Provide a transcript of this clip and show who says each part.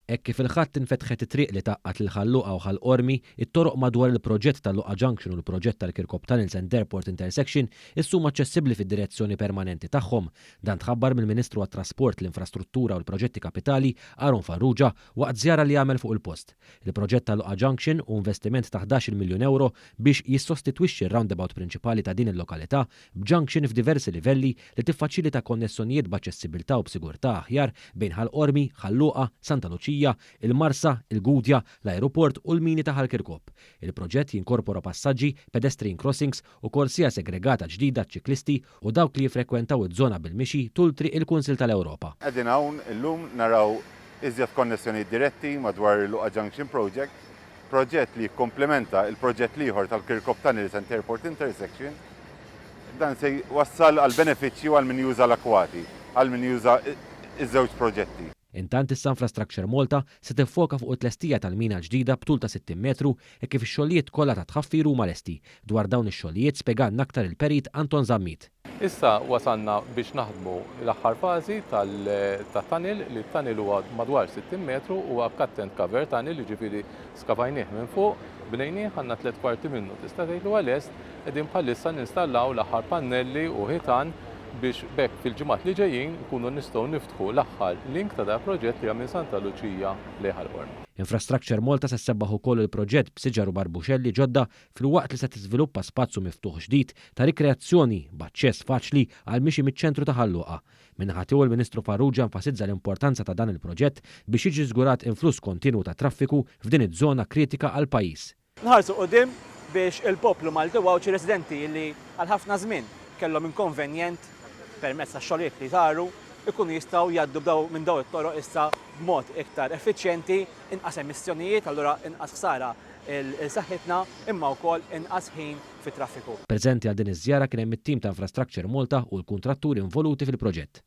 Speaker 1: Hekk kif il-ħadd infetħet it-triq li taqqat lil Ħalluqa u Ħallqormi, it-toroq madwar il-proġett tal-Luqa Junction u l-proġett tal-Kirkop Tunnels and Airport Intersection issuma aċċessibbli fid-direzzjoni permanenti tagħhom. Dan tħabbar mill-Ministru għat-Trasport, l-Infrastruttura u l-Proġetti Kapitali Aron Farrugia waqt żjara li jagħmel fuq il-post. Il-proġett tal-Luqa Junction u investiment ta' 11 miljun euro biex jissostitwixxi r-roundabout prinċipali ta' din il-lokalità b'junction f'diversi livelli li tiffaċilita konnessjonijiet b'aċċessibilità u b'sigurtà aħjar bejn Ħallqormi, Ħalluqa, Santa Luċija, il-Marsa, il-Gudja, l-Ajruport u l-Mini ta' Ħallkirkop. Il-proġett jinkorpora passaġġi, pedestrian crossings u korsija segregata ġdida ċiklisti u dawk li jifrekwentaw iż-żona bil-mixi tul triq il-Kunsil tal-Ewropa.
Speaker 2: Qegħdin hawn illum naraw iżjed konnessjonijiet diretti madwar il-Luqa Junction Project, proġett li jikkomplementa il-proġett ieħor tal-Kirkop Tunnels and Airport Intersection. Dan se wassal għal benefiċċji għal min juża l-akwati, għal min juża iż-żewġ proġetti.
Speaker 1: Intant issa Infrastructure Malta se tiffoka fuq it-tlestija tal-mina ġdida b'tul ta' 60 metru e kif ix-xogħlijiet kollha ta' tħaffir huma lesti. Dwar dawn ix-xogħlijiet spjegalna aktar il-perit Anton Zammit.
Speaker 3: Issa wasalna biex naħdmu l-aħħar fażi tat-tunnel li t-tunnel huwa madwar 60 metru huwa cut and cover tunnel li ġifieri skavajnieh minn fuq, bnejnieh għandna 3 kwarti minnu tista' tgħidlu għalest qegħdin bħalissa ninstallaw l-aħħar pannelli u ħitan biex bekk fil-ġimgħat li ġejjin nkunu nistgħu niftħu l-aħħar link ta' dak proġett li minn Santa Luċija lejn Ħallqormi.
Speaker 1: Infrastructure Malta se sebbaħ ukoll il-proġett b'siġar u barbuxelli ġodda filwaqt li se tiżviluppa spazju miftuħ ġdid ta' rikreazzjoni b'aċċess faċli għal mixi miċ-ċentru ta' Ħalluqa. Minnaħa tiegħu il-Ministru Farrugia enfasizza l-importanza ta' dan il-proġett biex jiġi żgurat influss kontinwu ta' traffiku f'din iż-żona kritika għall pajjiż.
Speaker 4: Nħarsu qudiem biex il-poplu Malti u xi residenti li għal ħafna żmien kellhom inkonvenjent permezz ta' xogħlijiet li saru ikunu jistgħu jgħaddu minn dawn it-toroq issa b'mod iktar effiċjenti, inqas emissjonijiet, allura inqas ħsara il-saħħitna imma wkoll inqas ħin fit-traffiku.
Speaker 1: Preżenti għal din iż-żjara kien hemm it-tim ta' Infrastructure Malta u l-kuntratturi involuti fil-proġett.